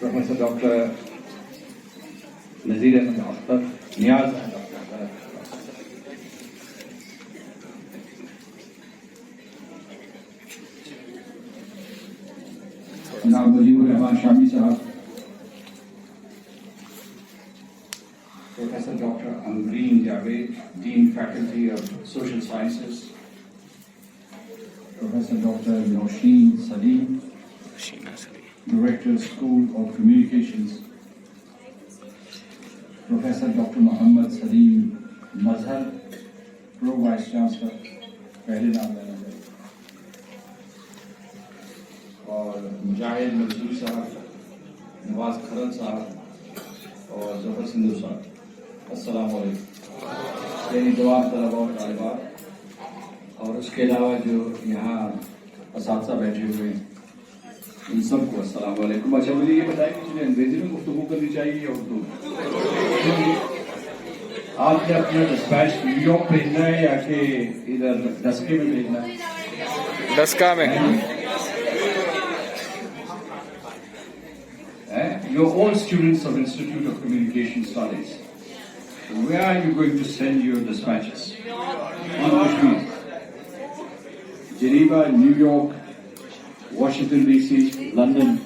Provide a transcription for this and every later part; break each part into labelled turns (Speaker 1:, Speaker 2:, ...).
Speaker 1: Professor Dr. Nazir Ahmed Akhtar, Niyaz Ahmed Akhtar. Janaab Mujibur Rahman Shami Sahab, Professor Dr. Amreen Javed, Dean Faculty of Social Sciences, Professor Dr. Rosheen Salim, Director, School of Communications, Professor Dr. Muhammad Salim Mazhar, Pro Vice Chancellor, पहले नाम लेना चाहिए, और मुजाहिद मंसूर साहब, नवाज खरल साहब और जफर सिंधु साहब, अस्सलाम वालेकुम। मेरी दुआ तलबा और तालिबात और उसके अलावा जो यहाँ असातिज़ा बैठे हुए हैं इन सबको अस्सलाम वालेकुम। अच्छा मुझे ये बताएं कि मुझे अंग्रेजी में गुफ्तगू करनी चाहिए या उर्दू में? आपने अपना डिस्पैच न्यूयॉर्क भेजना है या कि इधर डस्के में भेजना है?
Speaker 2: डस्का में।
Speaker 1: You're all students of Institute of Communication Studies. Where are you going to send your dispatches? On Kashmir. Geneva, New York, Washington DC, London,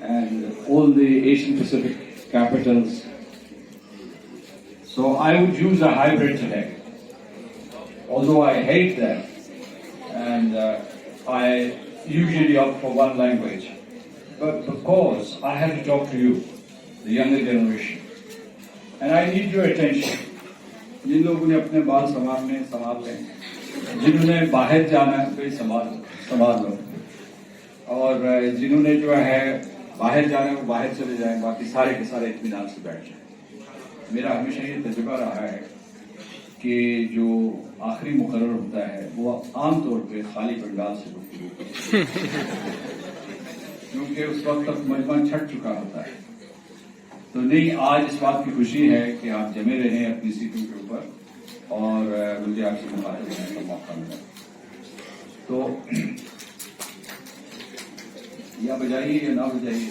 Speaker 1: and all the Asian Pacific capitals. So I would use a hybrid today. Although I hate them, and I usually opt for one language. But because I have to talk to you, the younger generation, and I need your attention. जिन लोगों ने अपने बाल संभाल लें, जिन्होंने बाहर जाना है वे संभाल लो, और जिन्होंने जो है बाहर जाना है वो बाहर चले जाएं, बाकी सारे के सारे इत्मीनान से बैठ जाएं। मेरा हमेशा ये तजुर्बा रहा है कि जो आखिरी मुकर्रर होता है वो आमतौर पे खाली पंडाल से गुफ्तगू करता है, क्योंकि उस वक्त तक मजमा छट चुका होता है। तो नहीं, आज इस बात की खुशी है कि आप जमे रहे अपनी सीटों के ऊपर और मुझे आपसे मुखातिब होने का मौका मिला। तो या बजाइए या ना बजाइए।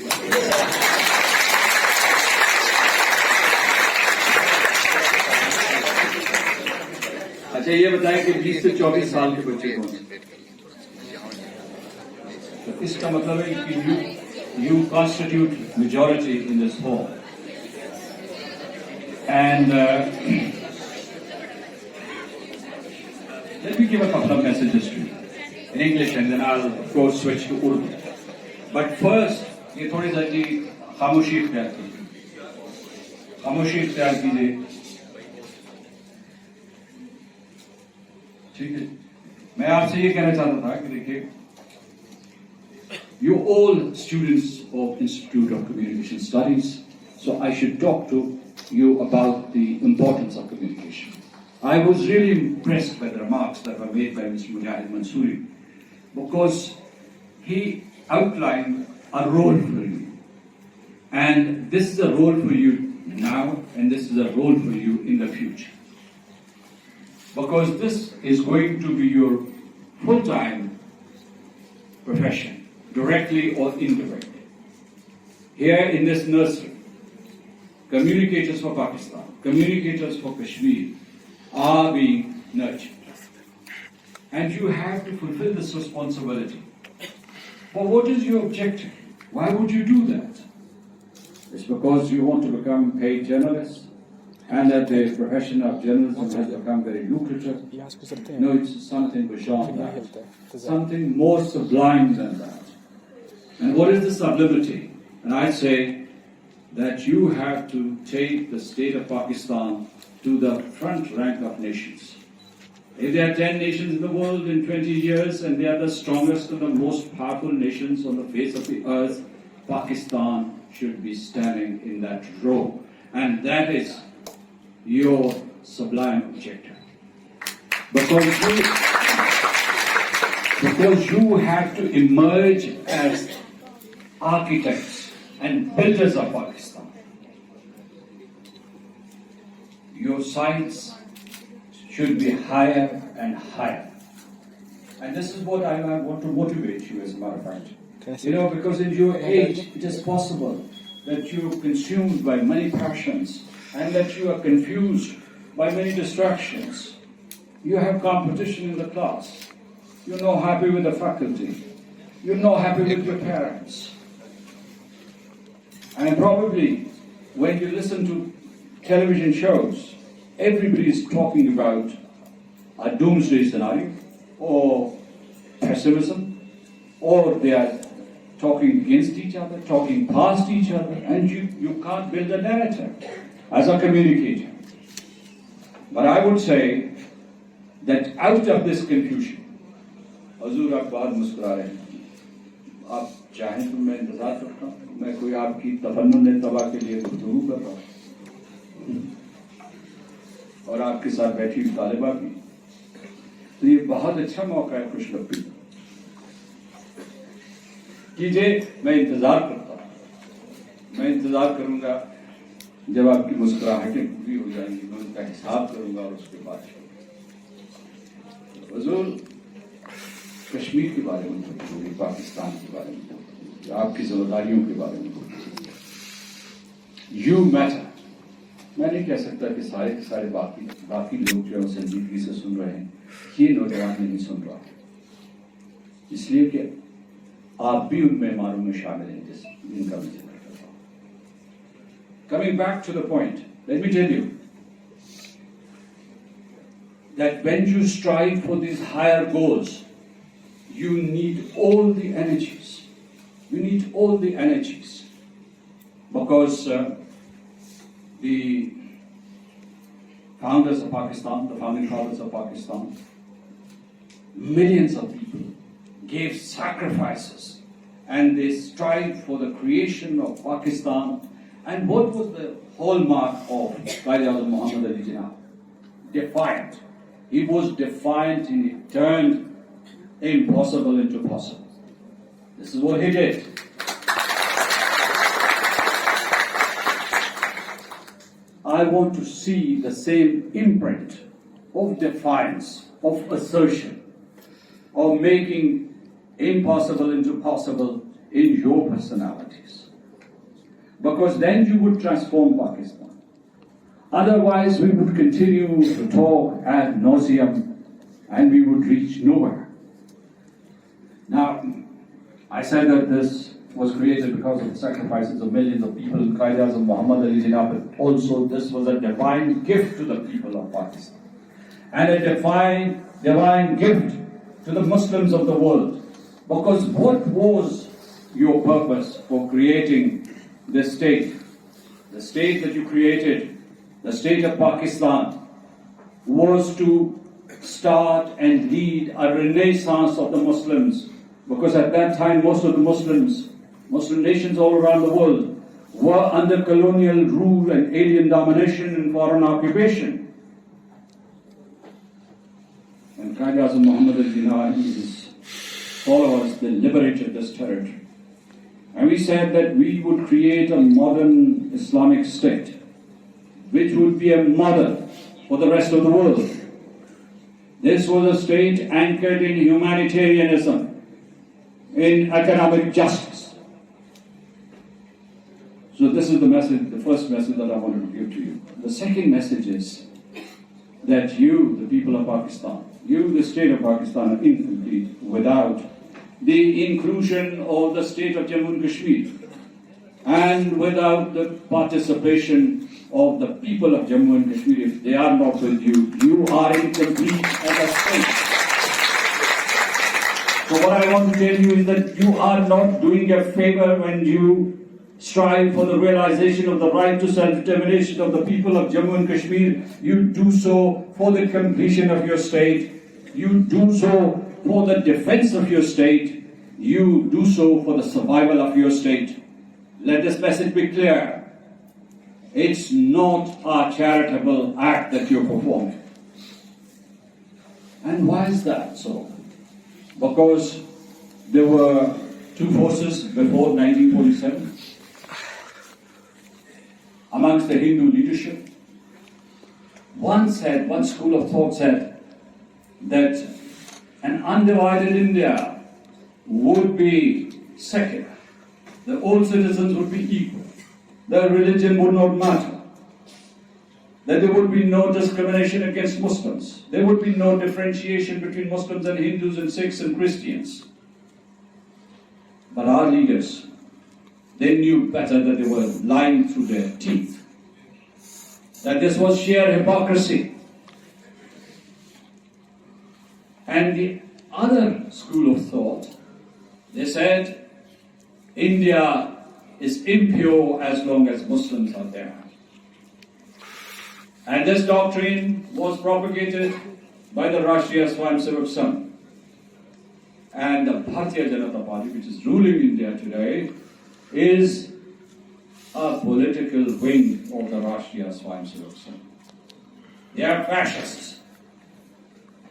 Speaker 1: अच्छा ये बताएं कि 20 से 24 साल के बच्चे कौन हैं? तो इसका मतलब है कि you constitute majority in this hall. And let me give a couple of messages to you in English, and then I'll of course switch to Urdu. But first, ये थोड़ी सी खामोशी इख्तियार कीजिए, खामोशी इख्तियार कीजिए, ठीक है? मैं आपसे ये कहना चाहता था कि देखिए, you're all students of Institute of Communication Studies, so I should talk to you about the importance of communication. I was really impressed by the remarks that were made by Mr. Mujahid Mansoori, because he outlined a role for you. And this is a role for you now, and this is a role for you in the future. Because this is going to be your full-time profession, directly or indirectly. Here in this nursery, communicators for Pakistan, communicators for Kashmir are being nurtured. And you have to fulfill this responsibility. But what is your objective? Why would you do that? It's because you want to become paid journalists and that the profession of journalism has become very lucrative. No, it's something beyond that. Something more sublime than that. And what is the sublimity? And I say that you have to take the state of Pakistan to the front rank of nations. If there are 10 nations in the world in 20 years and they are the strongest and the most powerful nations on the face of the earth, Pakistan should be standing in that row. And that is your sublime objective. Because you have to emerge as architects and builders of Pakistan. Your sights should be higher and higher. And this is what I want to motivate you, as a matter of fact. You know, because in your age, it is possible that you are consumed by many passions and that you are confused by many distractions. You have competition in the class. You're not happy with the faculty. You're not happy with your parents. And probably when you listen to television shows, everybody is talking about a doomsday scenario or pessimism, or they are talking against each other, talking past each other, and you can't build a narrative as a communicator. But I would say that out of this confusion, हजूर आप बहुत मुस्कुरा रहे हैं, आप चाहें तो मैं इंतजार करता हूँ, मैं कोई आपकी तफन्नुन तबाह के लिए गुफ्तगू कर रहा हूँ और आपके साथ बैठी हुई तालिबा भी, तो ये बहुत अच्छा मौका है खुशलबी कीजिए। मैं इंतजार करता हूँ, मैं इंतजार करूंगा जब आपकी मुस्कुराहटें पूरी हो जाएंगी, मैं उनका हिसाब करूंगा और उसके बाद हुजूर कश्मीर के बारे में बोलिए, पाकिस्तान के बारे में बोलिए, आपकी जिम्मेदारियों के बारे में बोलिए। You matter. मैं नहीं कह सकता कि सारे के सारे बाकी लोग जो है संजीदगी से सुन रहे हैं, ये नौजवान नहीं सुन रहा, इसलिए कि आप भी उन मेहमानों में शामिल हैं जिनका मैं जिक्र कर रहा हूं। Coming back to the point, let me tell you that when you strive for these higher goals, you need all the energies. You need all the energies because the founders of Pakistan, the founding fathers of Pakistan, millions of people gave sacrifices and they strived for the creation of Pakistan. And what was the hallmark of Azad Muhammad Ali Jinnah? Defiant. He was defiant and he turned impossible into possible. This is what he did. I want to see the same imprint of defiance, of assertion, of making impossible into possible in your personalities. Because then you would transform Pakistan. Otherwise, we would continue to talk ad nauseum and we would reach nowhere. Now, I said that this was created because of the sacrifices of millions of people, Qaeda and Muhammad Ali Jinnah, but also this was a divine gift to the people of Pakistan. And a divine gift to the Muslims of the world. Because what was your purpose for creating this state? The state that you created, the state of Pakistan, was to start and lead a renaissance of the Muslims. Because at that time, most of the Muslim nations all around the world, were under colonial rule and alien domination and foreign occupation. And Qaeda Muhammad Ali Jinnah and his followers, they liberated this territory. And we said that we would create a modern Islamic state, which would be a model for the rest of the world. This was a state anchored in humanitarianism, in economic justice. So this is the message, the first message that I wanted to give to you. The second message is that you, the people of Pakistan, you, the state of Pakistan, are incomplete without the inclusion of the state of Jammu and Kashmir and without the participation of the people of Jammu and Kashmir. If they are not with you, you are incomplete as a state. So what I want to tell you is that you are not doing a favor when you strive for the realization of the right to self-determination of the people of Jammu and Kashmir. You do so for the completion of your state. You do so for the defense of your state. You do so for the survival of your state. Let this message be clear. It's not a charitable act that you're performing. And why is that so? Because there were two forces before 1947 amongst the Hindu leadership. One school of thought said that an undivided India would be secular. That all citizens would be equal. That religion would not matter. That there would be no discrimination against Muslims. There would be no differentiation between Muslims and Hindus and Sikhs and Christians. But our leaders, they knew better that they were lying through their teeth. That this was sheer hypocrisy. And the other school of thought, they said, India is impure as long as Muslims are there. And this doctrine was propagated by the Rashtriya Swayamsevak Sangh. And the Bharatiya Janata Party, which is ruling India today, is a political wing of the Rashtriya Swayamsevak Sangh. They are fascists.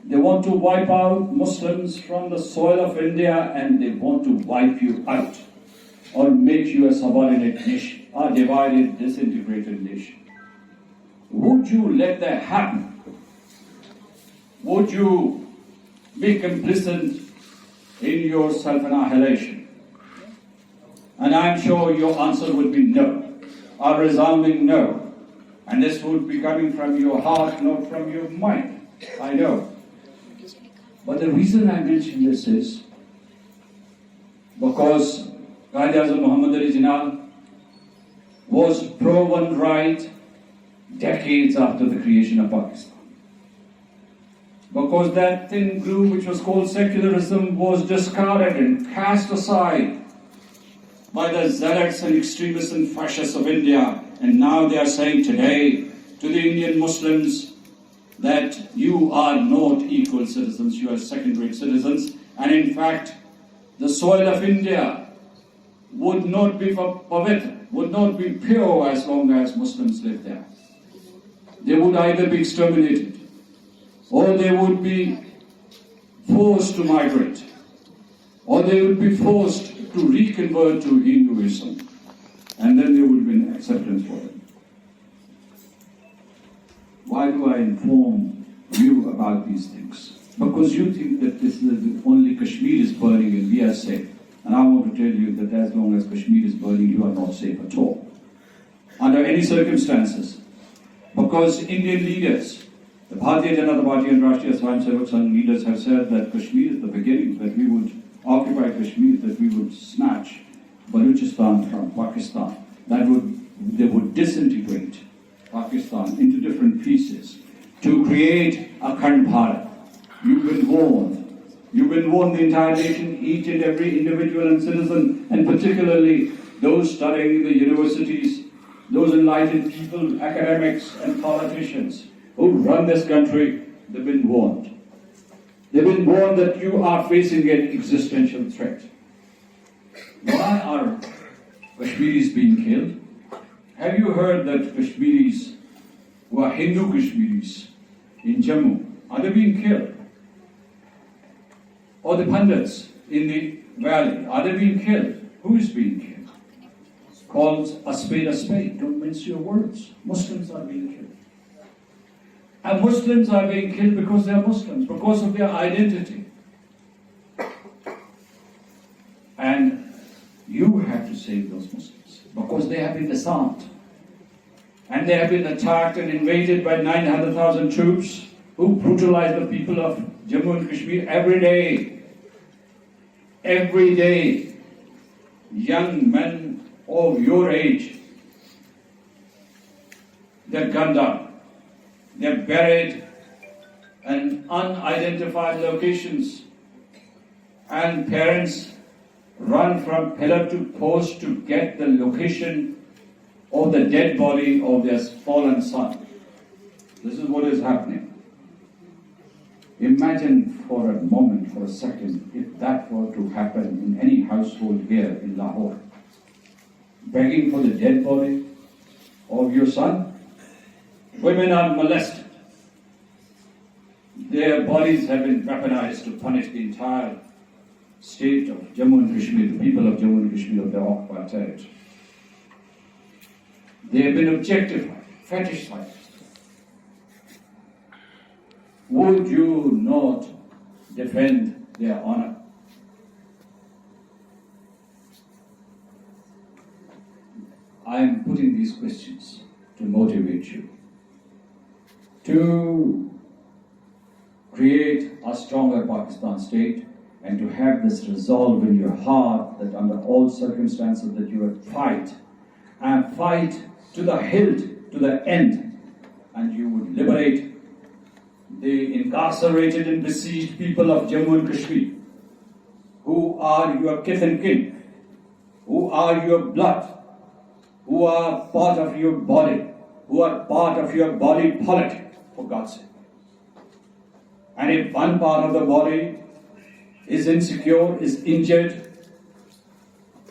Speaker 1: They want to wipe out Muslims from the soil of India, and they want to wipe you out or make you a subordinate nation, a divided, disintegrated nation. Would you let that happen? Would you be complicit in your self-annihilation? And I'm sure your answer would be no, a resounding no. And this would be coming from your heart, not from your mind. I know. But the reason I mention this is because Qaid Azam Muhammad Ali Jinnah was proven right decades after the creation of Pakistan. Because that thin glue which was called secularism was discarded and cast aside by the zealots and extremists and fascists of India. And now they are saying today to the Indian Muslims that you are not equal citizens, you are second-rate citizens. And in fact, the soil of India would not be pavitra, would not be pure as long as Muslims live there. They would either be exterminated or they would be forced to migrate or they would be forced to reconvert to Hinduism, and then there would be an acceptance for them. Why do I inform you about these things? Because you think that this is only Kashmir is burning and we are safe. And I want to tell you that as long as Kashmir is burning, you are not safe at all. Under any circumstances. Because Indian leaders, the Bharatiya Janata Party and Rashtriya Swayamsevak Sangh leaders have said that Kashmir is the beginning, that we would occupy Kashmir, that we would snatch Balochistan from Pakistan, they would disintegrate Pakistan into different pieces to create a Khand Bharat. You've been warned. You've been warned, the entire nation, each and every individual and citizen, and particularly those studying in the universities, those enlightened people, academics and politicians who run this country, they've been warned. They've been warned that you are facing an existential threat. Why are Kashmiris being killed? Have you heard that Kashmiris who are Hindu Kashmiris in Jammu, are they being killed? Or the Pandits in the valley, are they being killed? Who is being killed? Called a spade, don't mince your words. Muslims are being killed. And Muslims are being killed because they are Muslims, because of their identity. And you have to save those Muslims, because they have been disarmed. And they have been attacked and invaded by 900,000 troops who brutalize the people of Jammu and Kashmir every day. Every day, young men of your age, they're gunned up, they're buried in unidentified locations, and parents run from pillar to post to get the location of the dead body of their fallen son. This is what is happening. Imagine for a moment, for a second, if that were to happen in any household here in Lahore. Begging for the dead body of your son. Women are molested. Their bodies have been weaponized to punish the entire state of Jammu and Kashmir, the people of Jammu and Kashmir of their occupied territory. They have been objectified, fetishized. Would you not defend their honor? I am putting these questions to motivate you, to create a stronger Pakistan state, and to have this resolve in your heart that under all circumstances that you will fight, and fight to the hilt, to the end, and you would liberate the incarcerated and besieged people of Jammu and Kashmir, who are your kith and kin, who are your blood, who are part of your body, who are part of your body politic, for God's sake. And if one part of the body is insecure, is injured,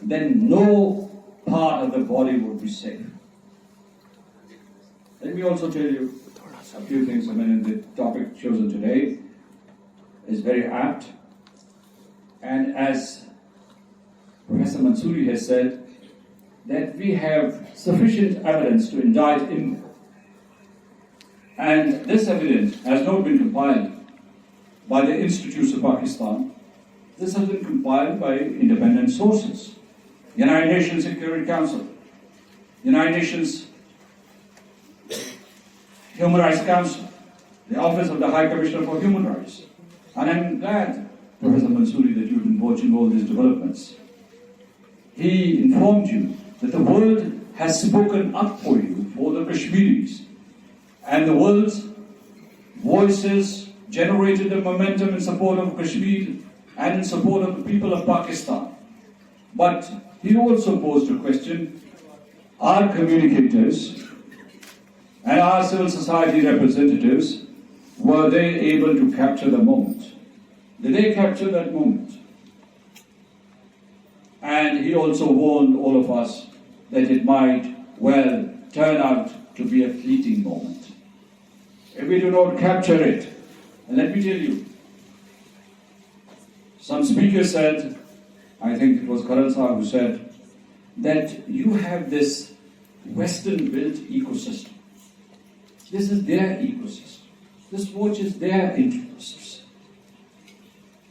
Speaker 1: then no part of the body would be safe. Let me also tell you a few things. The topic chosen today is very apt. And as Professor Mansouri has said, that we have sufficient evidence to indict him. And this evidence has not been compiled by the institutes of Pakistan. This has been compiled by independent sources. United Nations Security Council, United Nations Human Rights Council, the Office of the High Commissioner for Human Rights. And I'm glad, Professor Mansouri, that you've been watching all these developments. He informed you that the world has spoken up for you, for the Kashmiris, and the world's voices generated a momentum in support of Kashmir and in support of the people of Pakistan. But he also posed a question: our communicators and our civil society representatives, were they able to capture the moment? Did they capture that moment? And he also warned all of us that it might well turn out to be a fleeting moment. If we do not capture it, and let me tell you, some speaker said, I think it was Karan Sahib who said, that you have this Western-built ecosystem. This is their ecosystem. This watches their interests.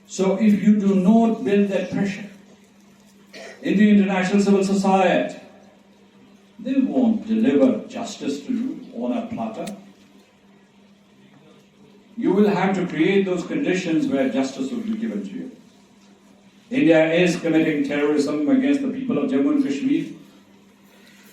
Speaker 1: So if you do not build that pressure in the international civil society, they won't deliver justice to you on a platter. You will have to create those conditions where justice will be given to you. India is committing terrorism against the people of Jammu and Kashmir.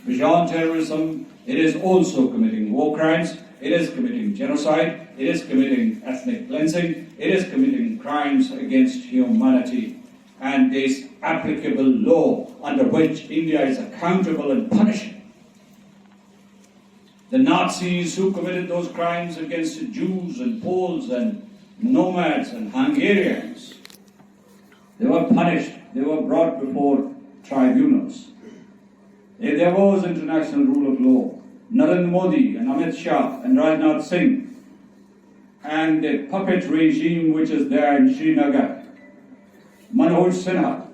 Speaker 1: Beyond terrorism, it is also committing war crimes, it is committing genocide, it is committing ethnic cleansing, it is committing crimes against humanity, and there is applicable law under which India is accountable and punishing. The Nazis who committed those crimes against Jews and Poles and nomads and Hungarians, they were punished, they were brought before tribunals. If there was international rule of law, Narendra Modi and Amit Shah and Rajnath Singh and the puppet regime which is there in Srinagar, Manoj Sinha,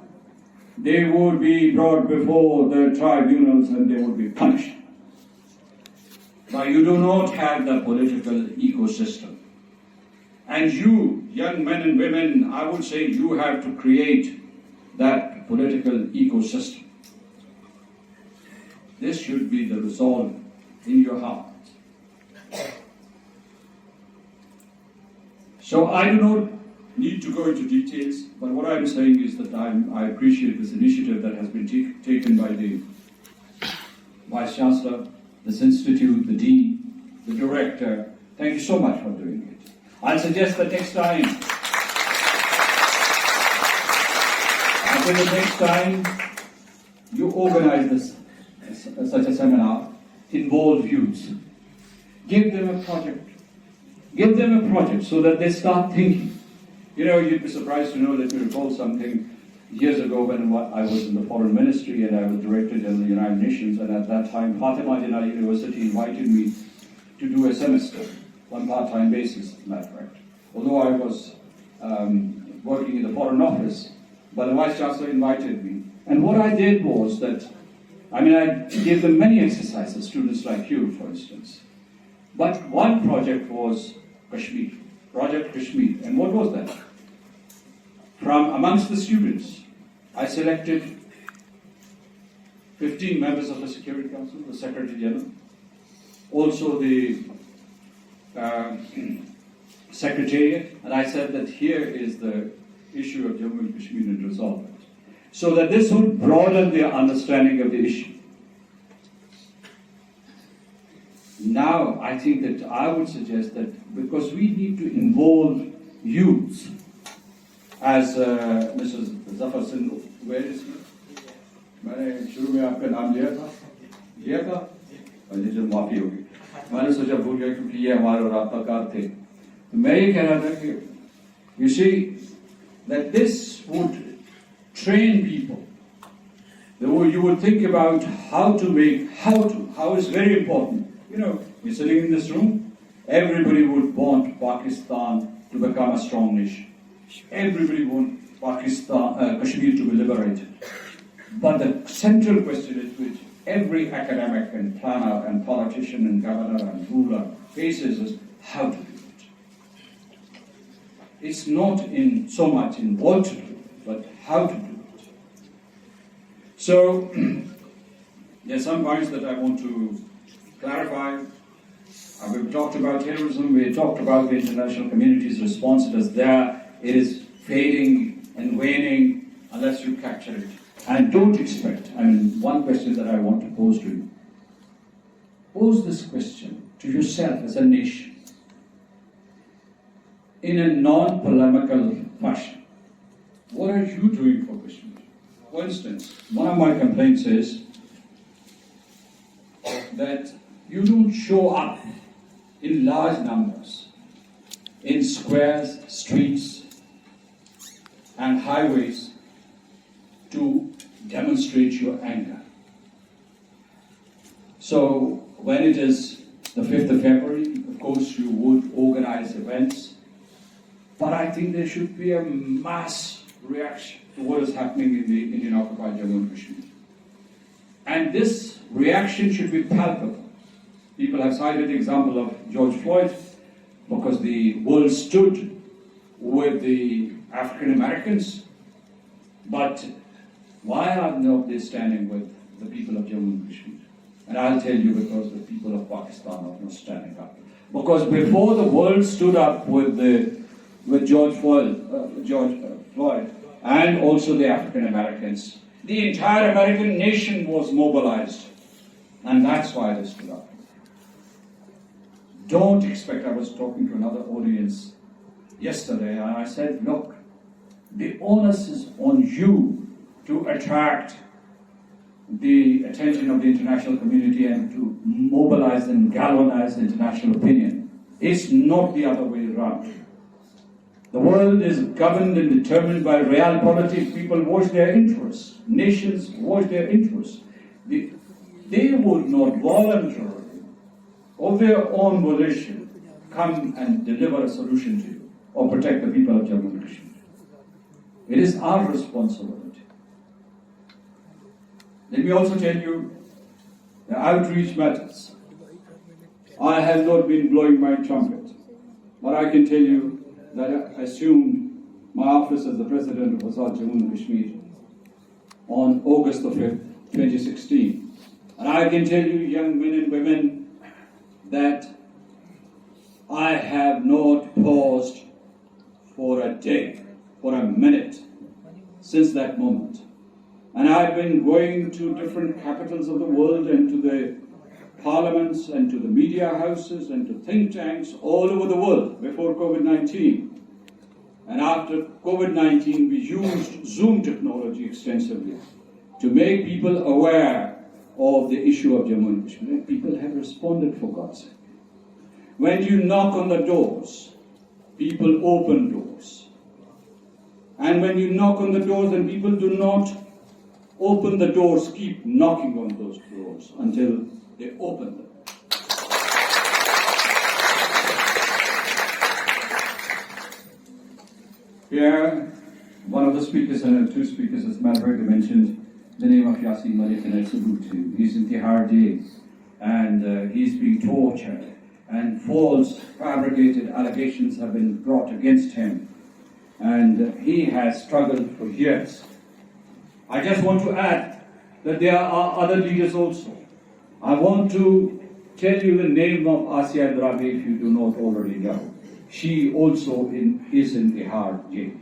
Speaker 1: they would be brought before the tribunals and they would be punished. But you do not have the political ecosystem. And you, young men and women, I would say you have to create that political ecosystem. This should be the resolve in your heart. So I do not need to go into details, but what I'm saying is that I appreciate this initiative that has been taken by the Vice Chancellor, this institute, the Dean, the Director. Thank you so much for doing it. I'll suggest that next time, you organize such a seminar, involve youth. Give them a project. Give them a project so that they start thinking. You know, you'd be surprised to know, let me recall something years ago when I was in the Foreign Ministry and I was Director General of the United Nations, and at that time Fatima Jinnah University invited me to do a semester on part-time basis, as a matter of fact. Although I was working in the Foreign Office, but the Vice Chancellor invited me. And what I did was that, I gave them many exercises, students like you, for instance. But one project was Kashmir, Project Kashmir. And what was that? From amongst the students, I selected 15 members of the Security Council, the Secretary General, also the Secretariat, and I said that here is the issue of Jammu and Kashmir and resolve it. So that this would broaden their understanding of the issue. Now, I think that I would suggest that because we need to involve youths, as Mrs. Zafar Sindhu, where is he? मैंने शुरू में आपका नाम लिया था मुझे जो माफी होगी मैंने सोचा भूल गया क्योंकि ये हमारे राब्ताकार थे तो मैं ये कह रहा था कि you see that this would train people. You would think about how is very important. You know, we're sitting in this room, everybody would want Pakistan to become a strong nation. Everybody wants Kashmir to be liberated. But the central question is which every academic and planner and politician and governor and ruler faces is how to do it. It's not so much in what to do, but how to do it. So, there are some points that I want to clarify. We've talked about terrorism, we talked about the international community's response. It is there, it is fading and waning unless you capture it. And don't expect, one question that I want to pose to you. Pose this question to yourself as a nation in a non-polemical fashion. What are you doing for Kashmir? For instance, one of my complaints is that you don't show up in large numbers in squares, streets, and highways to demonstrate your anger. So when it is the 5th of February, of course you would organize events, but I think there should be a mass reaction to what is happening in the Indian occupied Jammu and Kashmir. And this reaction should be palpable. People have cited the example of George Floyd because the world stood with the African Americans, but why are they standing with the people of Jammu and Kashmir? And I'll tell you because the people of Pakistan are not standing up. Because before the world stood up with George Floyd and also the African Americans, the entire American nation was mobilized. And that's why they stood up. Don't expect, I was talking to another audience yesterday and I said, look, the onus is on you to attract the attention of the international community and to mobilize and galvanize the international opinion. It's not the other way around. The world is governed and determined by realpolitik. People watch their interests. Nations watch their interests. They would not voluntarily, of their own volition, come and deliver a solution to you or protect the people of Jammu and Kashmir. It is our responsibility. Let me also tell you, the outreach matters. I have not been blowing my trumpet, but I can tell you that I assumed my office as the president of Azad Jammu and Kashmir on August the 5th, 2016. And I can tell you, young men and women, that I have not paused for a day, for a minute, since that moment. And I've been going to different capitals of the world and to the parliaments and to the media houses and to think tanks all over the world before COVID-19. And after COVID-19, we used Zoom technology extensively to make people aware of the issue of Jammu and Kashmir. People have responded, for God's sake. When you knock on the doors, people open doors. And when you knock on the doors and people do not open the doors, keep knocking on those doors until they open them. Here, one of the speakers and two speakers, as Malberg mentioned, the name of Yasin Malik, and I salute him. He's in Tihar jail and he's being tortured and false fabricated allegations have been brought against him. And he has struggled for years. I just want to add that there are other leaders also. I want to tell you the name of Asia Drabi if you do not already know. She also is in Bihar jail.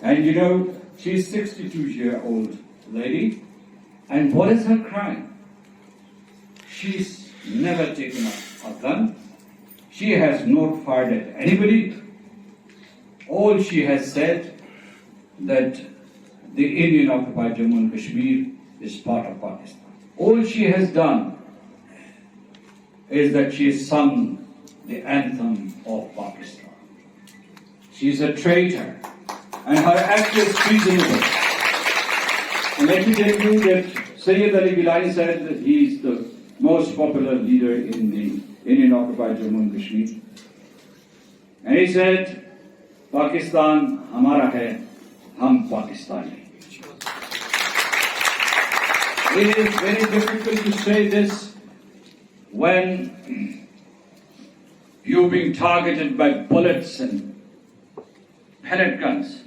Speaker 1: And you know, she's 62-year-old lady. And what is her crime? She's never taken a gun. She has not fired at anybody. All she has said that the Indian occupied Jammu and Kashmir is part of Pakistan. All she has done is that she has sung the anthem of Pakistan. She's a traitor, and her act is treasonable. And let me tell you that Sayyid Ali Gilani said that he is the most popular leader in the Indian occupied Jammu and Kashmir. And he said, Pakistan hamara hai, hum Pakistani. It is very difficult to say this when you're being targeted by bullets and pellet guns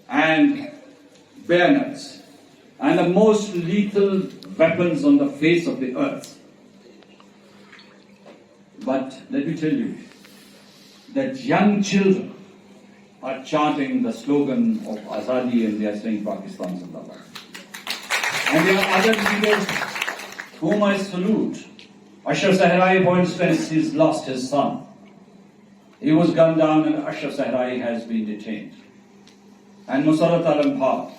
Speaker 1: and bayonets and the most lethal weapons on the face of the earth. But let me tell you that young children are chanting the slogan of Azadi and they are saying Pakistan Zindabad. And there are other leaders whom I salute. Ashraf Sahrai, for instance, he's lost his son. He was gunned down and Ashraf Sahrai has been detained. And Musarat Alam Bhag.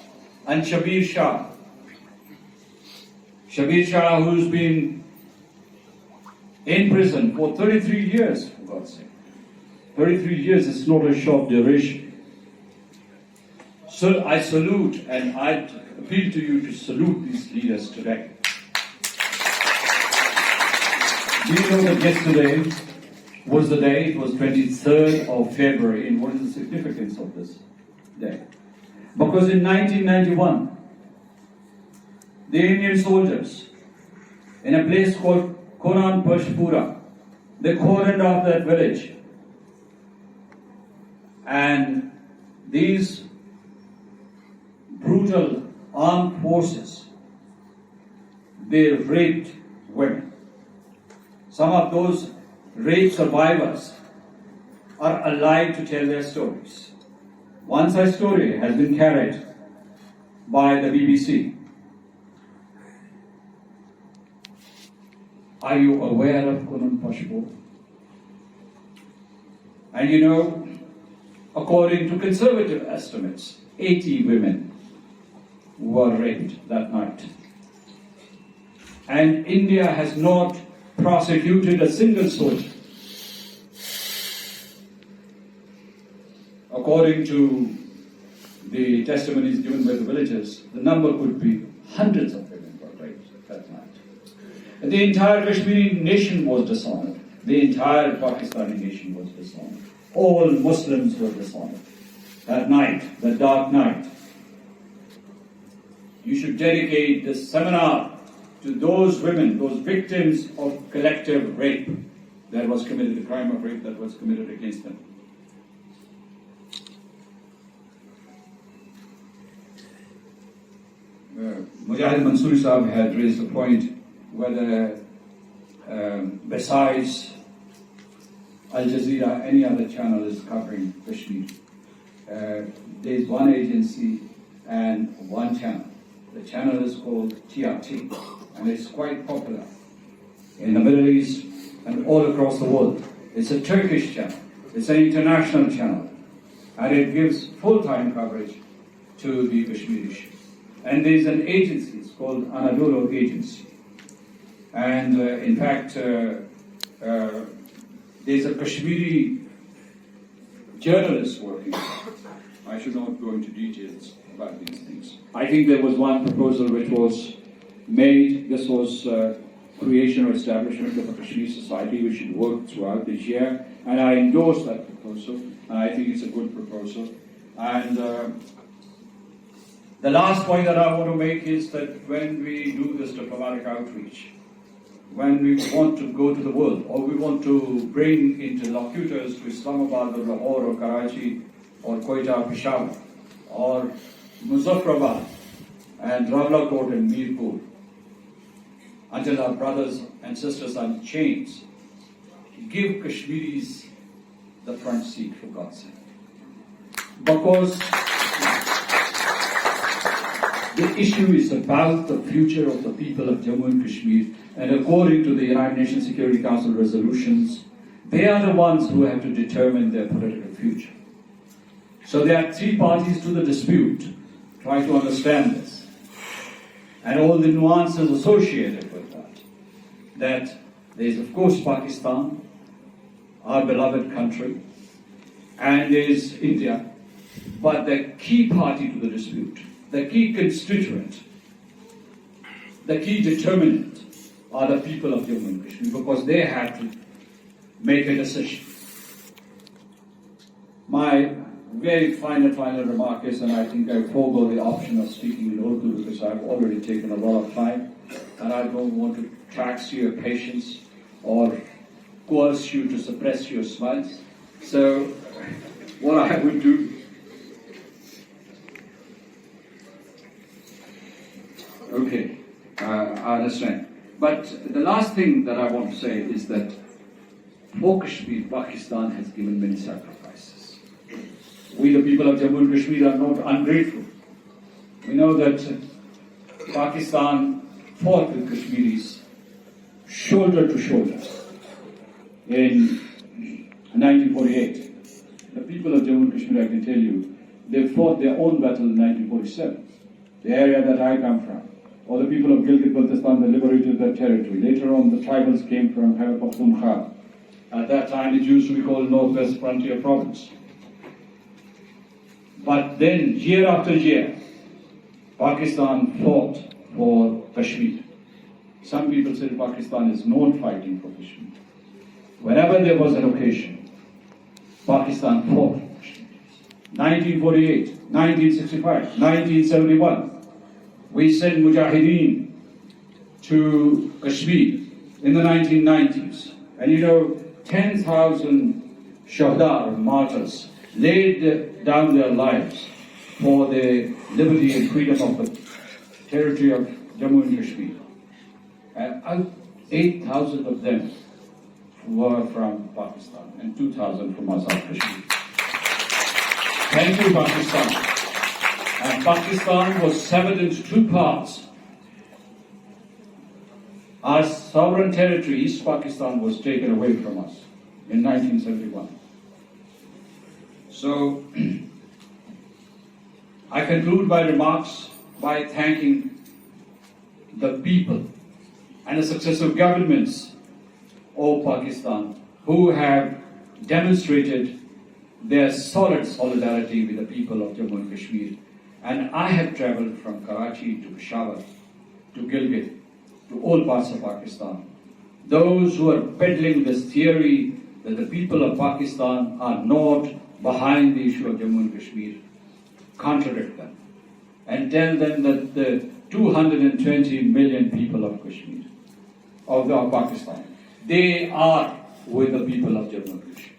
Speaker 1: And Shabir Shah. Shabir Shah, who's been in prison for 33 years, for God's sake. 33 years is not a short duration. So I salute and I appeal to you to salute these leaders today. Do you know that yesterday was the day, it was 23rd of February, and what is the significance of this day? Because in 1991, the Indian soldiers in a place called Koran Pashpura, they cordoned off that village. And these brutal armed forces, they raped women. Some of those rape survivors are alive to tell their stories. One such story has been carried by the BBC. Are you aware of Kunun Pashpur? And you know, according to conservative estimates, 80 women were raped that night. And India has not prosecuted a single soldier. According to the testimonies given by the villagers, the number could be hundreds of women were raped that night. And the entire Kashmiri nation was dishonored. The entire Pakistani nation was dishonored. All Muslims were dishonored. That night, that dark night. You should dedicate this seminar to those women, those victims of collective rape that was committed, the crime of rape that was committed against them. Mujahid Mansoori Sahib had raised a point whether besides Al Jazeera, any other channel is covering Kashmir. There is one agency and one channel. The channel is called TRT, and it's quite popular in the Middle East and all across the world. It's a Turkish channel. It's an international channel, and it gives full-time coverage to the Kashmir issue. And there's an agency, it's called Anadolu Agency. And in fact, there's a Kashmiri journalist working. I should not go into details about these things. I think there was one proposal which was made. This was creation or establishment of a Kashmir society which should work throughout this year. And I endorse that proposal. And I think it's a good proposal. And the last point that I want to make is that when we do this diplomatic outreach, when we want to go to the world, or we want to bring interlocutors to Islamabad or Lahore or Karachi or Quetta or Peshawar or Muzaffarabad and Rawalakot and Mirpur until our brothers and sisters are in chains. Give Kashmiris the front seat, for God's sake. Because the issue is about the future of the people of Jammu and Kashmir, and according to the United Nations Security Council resolutions, they are the ones who have to determine their political future. So there are three parties to the dispute. Try to understand this. And all the nuances associated with that. That there is, of course, Pakistan, our beloved country, and there is India. But the key party to the dispute, the key constituent, the key determinant are the people of Jammu and Kashmir, because they have to make a decision. My very final remark is, and I think I forego the option of speaking in Urdu because I've already taken a lot of time, and I don't want to tax your patience or coerce you to suppress your smiles. So what I would do, okay, I understand. But the last thing that I want to say is that for Kashmir, Pakistan has given many sacrifices. We, the people of Jammu and Kashmir, are not ungrateful. We know that Pakistan fought with Kashmiris shoulder to shoulder in 1948. The people of Jammu and Kashmir, I can tell you, they fought their own battle in 1947. The area that I come from, or the people of Gilgit-Baltistan, they liberated their territory. Later on, the tribals came from Khyber Pakhtunkhwa. At that time, it used to be called Northwest Frontier Province. But then, year after year, Pakistan fought for Kashmir. Some people say Pakistan is not fighting for Kashmir. Whenever there was an occasion, Pakistan fought for Kashmir. 1948, 1965, 1971, we sent Mujahideen to Kashmir in the 1990s. And you know, 10,000 Shuhada, or martyrs, laid down their lives for the liberty and freedom of the territory of Jammu and Kashmir. And 8,000 of them were from Pakistan and 2,000 from Azad Kashmir. Thank you, Pakistan. And Pakistan was severed into two parts. Our sovereign territory, East Pakistan, was taken away from us in 1971. So, I conclude my remarks by thanking the people and the successive governments of Pakistan who have demonstrated their solid solidarity with the people of Jammu and Kashmir. And I have traveled from Karachi to Peshawar, to Gilgit, to all parts of Pakistan. Those who are peddling this theory that the people of Pakistan are not behind the issue of Jammu and Kashmir, contradict them and tell them that the 220 million people of Kashmir, of Pakistan, they are with the people of Jammu and Kashmir.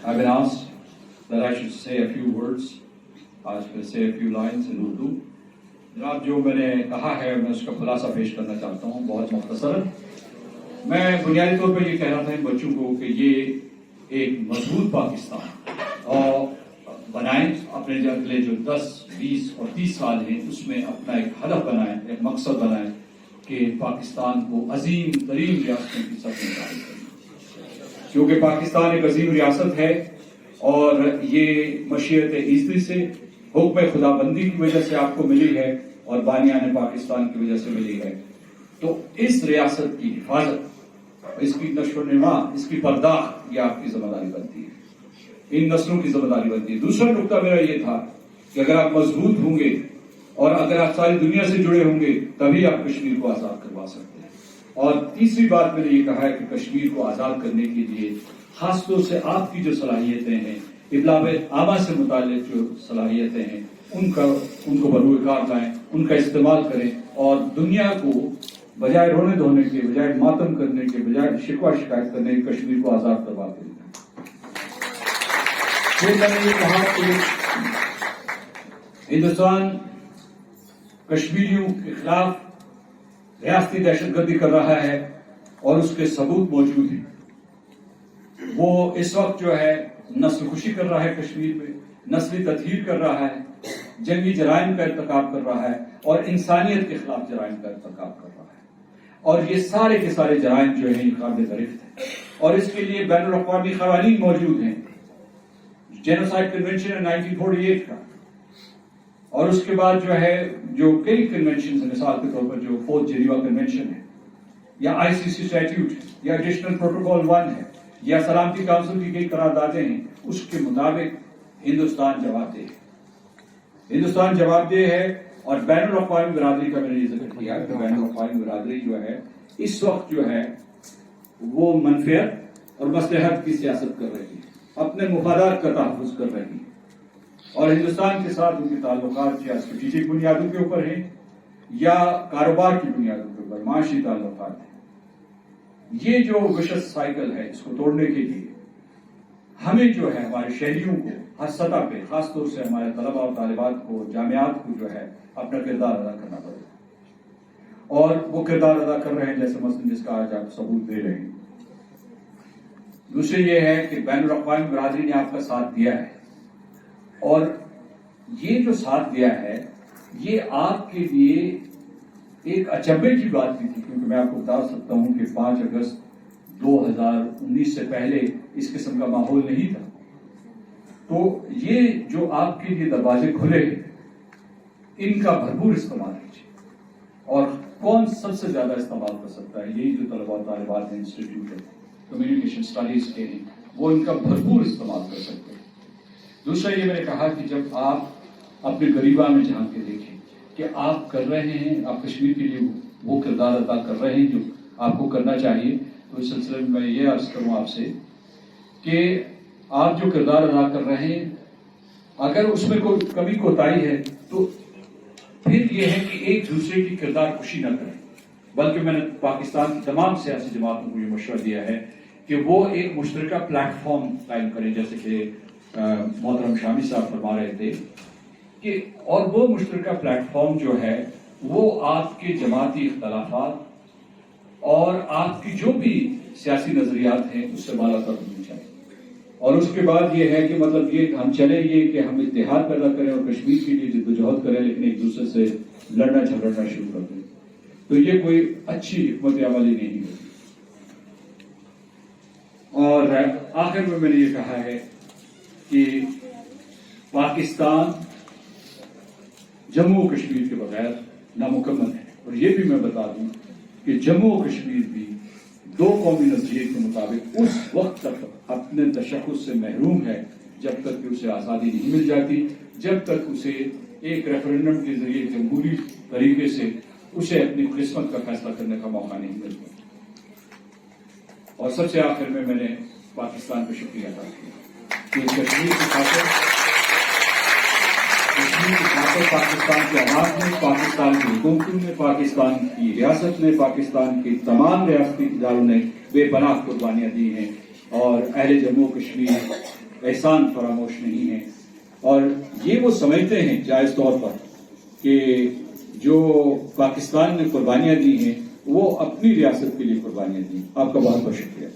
Speaker 1: I've been asked that I should say a few words. I will say a few lines in Urdu. जनाब जो मैंने कहा है मैं उसका खुलासा पेश करना चाहता हूँ बहुत मुख्तसरन। मैं बुनियादी तौर पर ये कह रहा था इन बच्चों को कि ये एक मजबूत पाकिस्तान और बनाएं, अपने अगले जो 10, 20 और 30 साल हैं उसमें अपना एक हदफ बनाएं, एक मकसद बनाएं कि पाकिस्तान को अजीम तरीन रियासतों की सब में शामिल करें। क्योंकि पाकिस्तान एक अजीम रियासत है और ये मशीयत इज़्ज़त से, हुक्म खुदाबंदी की वजह से आपको मिली है और बानियान पाकिस्तान की वजह से मिली है। तो इस रियासत की हिफाजत, इसकी नशो नुमा, इसकी पर्दाख ये आपकी जिम्मेदारी बनती है, इन नस्लों की जिम्मेदारी बनती है। दूसरा नुकता मेरा ये था कि अगर आप मजबूत होंगे और अगर आप सारी दुनिया से जुड़े होंगे तभी आप कश्मीर को आज़ाद करवा सकते हैं। और तीसरी बात मैंने ये कहा है कि कश्मीर को आज़ाद करने के लिए खासतौर से आपकी जो सलाहियतें हैं, इब्लाग आमा से मुताल्लिक जो सलाहियतें हैं, उनको बरूकार लाएं, उनका इस्तेमाल करें और दुनिया को बजाय रोने धोने के, बजाय मातम करने के, बजाय शिकवा शिकायत करने के कश्मीर को आज़ाद करवा दें। پھر میں نے یہ کہا کہ ہندوستان کشمیریوں کے خلاف ریاستی دہشت گردی کر رہا ہے اور اس کے ثبوت موجود ہیں. وہ اس وقت جو ہے نسل کشی کر رہا ہے کشمیر میں، نسلی تطہیر کر رہا ہے، جنگی جرائم کا ارتکاب کر رہا ہے اور انسانیت کے خلاف جرائم کا ارتکاب کر رہا ہے. اور یہ سارے کے سارے جرائم جو ہیں یہ قابل گرفت ہیں اور اس کے لیے بین الاقوامی قوانین موجود ہیں. جینوسائڈ کنونشن ہے 1948 کا، اور اس کے بعد جو ہے جو کئی کنونشن ہیں، مثال کے طور پر جو 4th جنیوا کنونشن ہے یا ICC اسٹیٹیوٹ یا ایڈیشنل پروٹوکول 1 ہے یا سلامتی کونسل کی کئی قراردادیں ہیں، اس کے مطابق ہندوستان جواب دہ ہے. ہندوستان جواب دہ ہے اور بین الاقوامی برادری کا میں نے یہ ذکر کیا کہ بین الاقوامی برادری جو ہے اس وقت جو ہے وہ منفعت اور مصلحت کی سیاست کر رہی ہے، اپنے مفادات کا تحفظ کر رہی ہے اور ہندوستان کے ساتھ ان کے تعلقات یا اسٹریٹجک بنیادوں کے اوپر ہیں یا کاروبار کی بنیادوں کے اوپر معاشی تعلقات ہیں. یہ جو وشس سائیکل ہے اس کو توڑنے کے لیے ہمیں جو ہے ہمارے شہریوں کو ہر سطح پہ، خاص طور سے ہمارے طلباء اور طالبات کو، جامعات کو جو ہے اپنا کردار ادا کرنا پڑے گا اور وہ کردار ادا کر رہے ہیں جیسے مثلاً جس کا آج آپ ثبوت دے رہے ہیں. دوسرے یہ ہے کہ بین الاقوامی برادری نے آپ کا ساتھ دیا ہے اور یہ جو ساتھ دیا ہے یہ آپ کے لیے ایک اچنبھے کی بات بھی تھی، کیونکہ میں آپ کو بتا سکتا ہوں کہ 5 اگست 2019 سے پہلے اس قسم کا ماحول نہیں تھا. تو یہ جو آپ کے لیے دروازے کھلے ان کا بھرپور استعمال کیجیے. اور کون سب سے زیادہ استعمال کر سکتا ہے؟ یہی جو طلباء طالبات ہیں انسٹیٹیوٹ ہے کمیونیکیشن اسٹڈیز کے ہیں، وہ ان کا بھرپور استعمال کر سکتے ہیں. دوسرا یہ میں نے کہا کہ جب آپ اپنے غریباں میں جھانک کے دیکھیں کہ آپ کر رہے ہیں، آپ کشمیر کے لیے وہ کردار ادا کر رہے ہیں جو آپ کو کرنا چاہیے، تو اس سلسلے میں میں یہ عرض کروں آپ سے کہ آپ جو کردار ادا کر رہے ہیں اگر اس میں کوئی کمی کوتاہی ہے تو پھر یہ ہے کہ ایک دوسرے کی کردار کشی نہ کریں، بلکہ میں نے پاکستان کی تمام سیاسی جماعتوں کو یہ مشورہ دیا ہے کہ وہ ایک مشترکہ پلیٹ فارم قائم کریں، جیسے کہ محترم شامی صاحب فرما رہے تھے کہ اور وہ مشترکہ پلیٹ فارم جو ہے وہ آپ کے جماعتی اختلافات اور آپ کی جو بھی سیاسی نظریات ہیں اس سے بالا تر ہونی چاہیے. اور اس کے بعد یہ ہے کہ مطلب یہ ہم چلے یہ کہ ہم اتحاد پیدا کریں اور کشمیر کے لیے جدوجہد کریں، لیکن ایک دوسرے سے لڑنا جھگڑنا شروع کر دیں، تو یہ کوئی اچھی حکمت عملی نہیں ہوتی. اور آخر میں نے یہ کہا ہے کہ پاکستان جموں و کشمیر کے بغیر نامکمل ہے. اور یہ بھی میں بتا دوں کہ جموں و کشمیر بھی 2 قومی نظریے کے مطابق اس وقت تک اپنے تشخص سے محروم ہے جب تک کہ اسے آزادی نہیں مل جاتی، جب تک اسے ایک ریفرنڈم کے ذریعے جمہوری طریقے سے اسے اپنی قسمت کا فیصلہ کرنے کا موقع نہیں ملتا. اور سب سے آخر میں نے پاکستان کا شکریہ ادا کیا کہ کشمیر کی خاطر پاکستان کے عوام نے، پاکستان کی حکومتوں نے، پاکستان کی ریاست نے، پاکستان کے تمام ریاستی اداروں نے بے پناہ قربانیاں دی ہیں اور اہل جموں کشمیر احسان فراموش نہیں ہیں. اور یہ وہ سمجھتے ہیں جائز طور پر کہ جو پاکستان نے قربانیاں دی ہیں وہ اپنی ریاست کے لیے قربانیاں دی. آپ کا بہت بہت شکریہ.